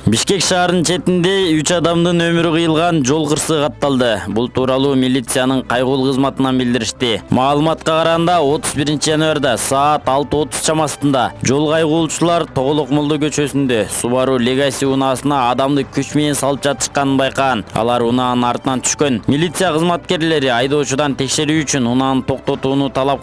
Бишкек шаарынын четинде 3 адамдын өмүрү кыйылган жол кырсыгы катталды. Бул тууралуу милициянын кайгылуу кызматынан билдиришти. Маалыматка караганда 31 январда саат 6:30 чамасында жол кайгылуучулар Тоголокмолдо көчөсүндө Subaru Legacy унаасына адамды күч менен салып жатышканын байкаган. Алар унаанын артынан түшкөн. Милиция кызматкерлери айдоочудан текшерүү үчүн унааны токтотууну талап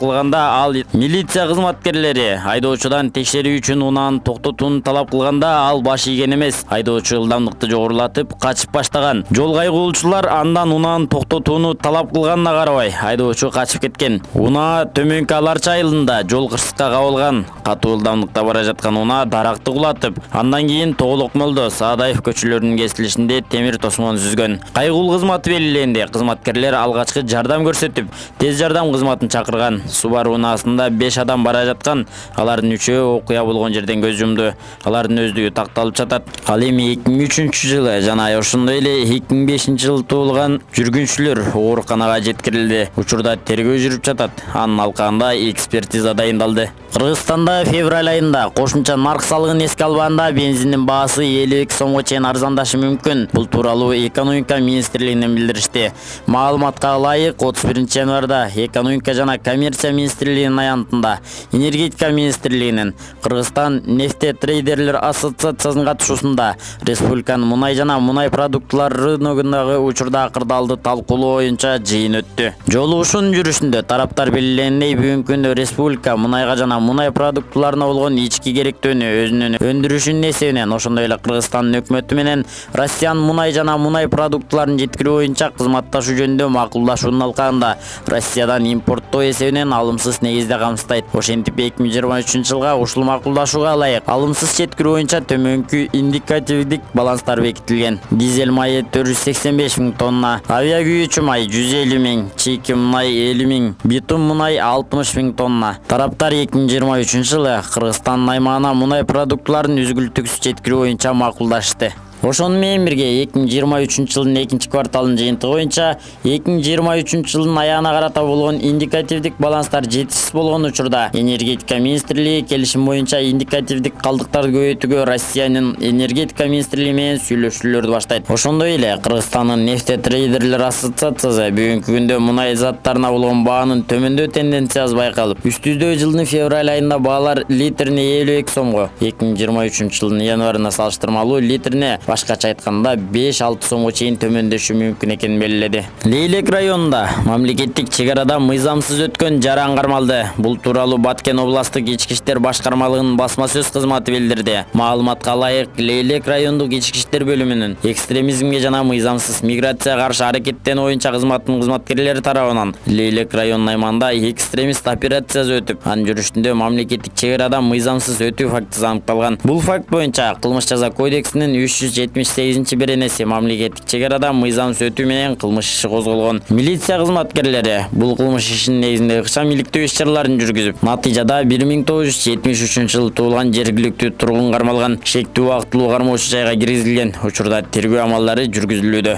кылганда, ал баш ийген эмес. Айдоочу ылдамдыкты жогорулатып качып баштаган. Жол кайгылуучулар андан унааны токтотууну талап кылганына карабай, айдоочу качып кеткен. Унаа төмөнкү Аларча айылында жол кырсыкка кабылган. Катуу ылдамдыкта бара жаткан унаа даракты кулатып, андан кийин Тоголокмолдо Саадаев көчөлөрүнүн кесилишинде темир тосмон сүзгөн. Кайгылуу кызматы белгиленди. Кызматкерлер алгачкы жардам көрсөтүп, тез жардам кызматын чакырган. Subaru унаасында 5 адам бара жаткан. Алардын 3-өө окуя болгон жерден көз жумду. Алардын өздүгү такталып жатат. Ал эми 2003 жылы жана ошондой эле 2005 жылы туулган жүргүнчүлөр ооруканага жеткирилди. Учурда тергөө жүрүп жатат. Анын алкагында экспертиза дайындалды. Кыргызстанда февраль айында кошумча нарк салыгын эске албаганда бензиндин баасы 52 сомго чейин арзандашы мүмкүн. Бул тууралуу экономика министрлигинен билдиришти. Маалыматка ылайык 31 январда экономика жана коммерция министрлигинин аянтында энергетика министрлигинин Кыргызстан нефтетрейдерлер ассоциациясынын катышуусунда республиканын мунай жана мунай продуктулар рыногундагы учурда акырдалды талкуулоо боюнча жыйын өттү. Жолугушуунун жүрүшүндө тараптар белгиленгендей бүгүнкү күндө республика мунайга жана мунай продуктуларына болгон ички керектүүнү өзүнүн өндүрүшүнүн эсебинен, ошондой эле Кыргызстандын өкмөтү менен Россиянын мунай жана мунай продуктуларын жеткирүү боюнча кызматташуу жөнүндө макулдашуунун алкагында Россиядан импорттоо эсебинен алымсыз негизде камсыздайт. Ошентип 2023 жылга ушул макулдашууга ылайык алымсыз жеткирүү боюнча төмөнкү индикативдик баланстар бекитилген. Дизель майы 485 000 тонна, авиакүйүүчү май 150 000, чийки мунай 50 000, битум мунай 60 000 тонна. Тараптар 2023 жылы Кыргызстандын аймагына мунай продуктуларын үзгүлтүксүз жеткирүү боюнча макулдашты. Ошону менен бирге 2023 жылдын 2-кварталынын жыйынтыгы боюнча 2023 жылдын аягына карата болгон индикативдик баланстар жетишсиз болгон учурда энергетика министрлиги келишим боюнча индикативдик калдыктарды көбөйтүүгө Россиянын энергетика министрлиги менен сүйлөшүүлөрдү баштайт. Ошондой эле Кыргызстандын нефтетрейдерлер ассоциациясы бүгүнкү күндө мунай заттарына болгон баанын төмөндөө тенденциясы байкалып, үстүздө жылдын февраль айында баалар литрине 52 сомго, 2023 жылдын январына салыштырмалуу литрине башкача айтканда 5-6 сомго чейин төмөндөшү мүмкүн экенин белгиледи. Лейлек районунда мамлекеттик чек арада мыйзамсыз өткөн жаран кармалды. Бул тууралуу Баткен областтык ички иштер башкармалыгынын басма сөз кызматы билдирди. Маалыматка ылайык, Лейлек райондук ички иштер бөлүмүнүн экстремизмге жана мыйзамсыз миграцияга каршы аракеттенүү боюнча кызматынын кызматкерлери тарабынан Лейлек районунун аймагында экстремист операциясы өтүп, анын жүрүшүндө мамлекеттик чек арада мыйзамсыз өтүү фактысы аныкталган. Бул факт боюнча кылмыш жаза кодексинин 378-беренеси мамлекеттик чек арада мыйзамсыз өтүү менен кылмыш иши козголгон. Милиция кызматкерлери бул кылмыш ишинин негизинде ыкчам иликтөө иш-чараларын жүргүзүп, натыйжада 1973 жылы туулган жергиликтүү тургун кармалган. Шектүү убактылуу кармоочу жайга киргизилген. Учурда тергөө амалдары жүргүзүлүүдө.